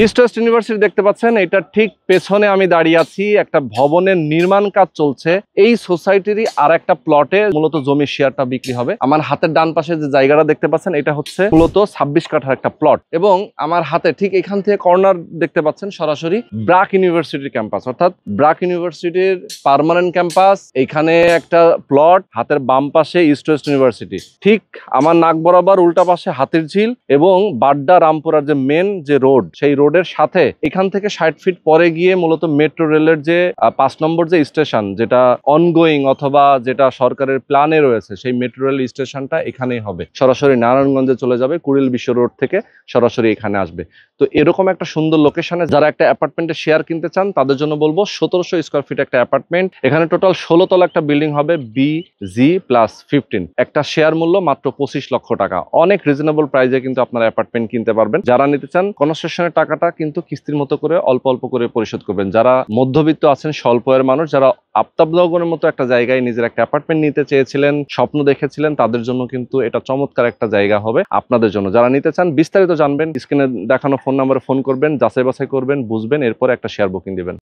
East West university দেখতে পাচ্ছেন, এটা ঠিক পেছনে আমি দাঁড়িয়ে আছি। একটা ভবনের নির্মাণ কাজ চলছে। এই সোসাইটিরই আর একটা প্লটে মূলত জমির শেয়ারটা বিক্রি হবে। আমার হাতের ডান পাশে যে জায়গাটা দেখতে পাচ্ছেন, এটা হচ্ছে মূলত 26 কাঠার একটা প্লট, এবং আমার হাতে ঠিক এখান থেকে কর্নার দেখতে পাচ্ছেন সরাসরি ব্রাক ইউনিভার্সিটির ক্যাম্পাস, অর্থাৎ ব্রাক ইউনিভার্সিটির পার্মানেন্ট ক্যাম্পাস। এখানে একটা প্লট, হাতের বাম পাশে ইস্ট ওয়েস্ট ইউনিভার্সিটি, ঠিক আমার নাক বরাবর উল্টা পাশে হাতির ঝিল এবং বাড্ডা রামপুরার যে মেন যে রোড, সেই রোডের সাথে এখান থেকে 60 ফিট পরে গিয়ে মূলত মেট্রো রেলের যে 5 নম্বর যে স্টেশন, যেটা অনগোয়িং অথবা যেটা সরকারের প্ল্যানে রয়েছে, সেই মেট্রো রেল স্টেশনটা এখানেই হবে। সরাসরি নারায়ণগঞ্জে চলে যাবে, কুড়িল বিশ্ব রোড থেকে সরাসরি এখানে আসবে। তো এরকম একটা সুন্দর লোকেশনে যারা একটা অ্যাপার্টমেন্টের শেয়ার কিনতে চান, তাদের জন্য বলবো 1700 স্কোয়ার ফিট একটা অ্যাপার্টমেন্ট। এখানে টোটাল 16 তলা একটা বিল্ডিং হবে, BG+15। একটা শেয়ার মূল্য মাত্র 25 লক্ষ টাকা। অনেক রিজনেবল প্রাইসে কিন্তু আপনারা অ্যাপার্টমেন্ট কিনতে পারবেন। যারা নিতে চান, কনস্ট্রাকশনের টাকাটা কিন্তু কিস্তির মতো করে অল্প অল্প করে পরিশোধ করবেন। যারা মধ্যবিত্ত আছেন, স্বল্প আয়ের মানুষ, যারা আফতাবনগরের মতো একটা জায়গায় নিজের একটা অ্যাপার্টমেন্ট নিতে চেয়েছিলেন, স্বপ্ন দেখেছিলেন, তাদের জন্য কিন্তু এটা চমৎকার একটা জায়গা হবে আপনাদের জন্য। যারা নিতে চান, বিস্তারিত জানবেন, স্ক্রিনে দেখানো ফোন নাম্বারে ফোন করবেন, যাচাই বাছাই করবেন, বুঝবেন, এরপরে একটা শেয়ার বুকিং দিবেন।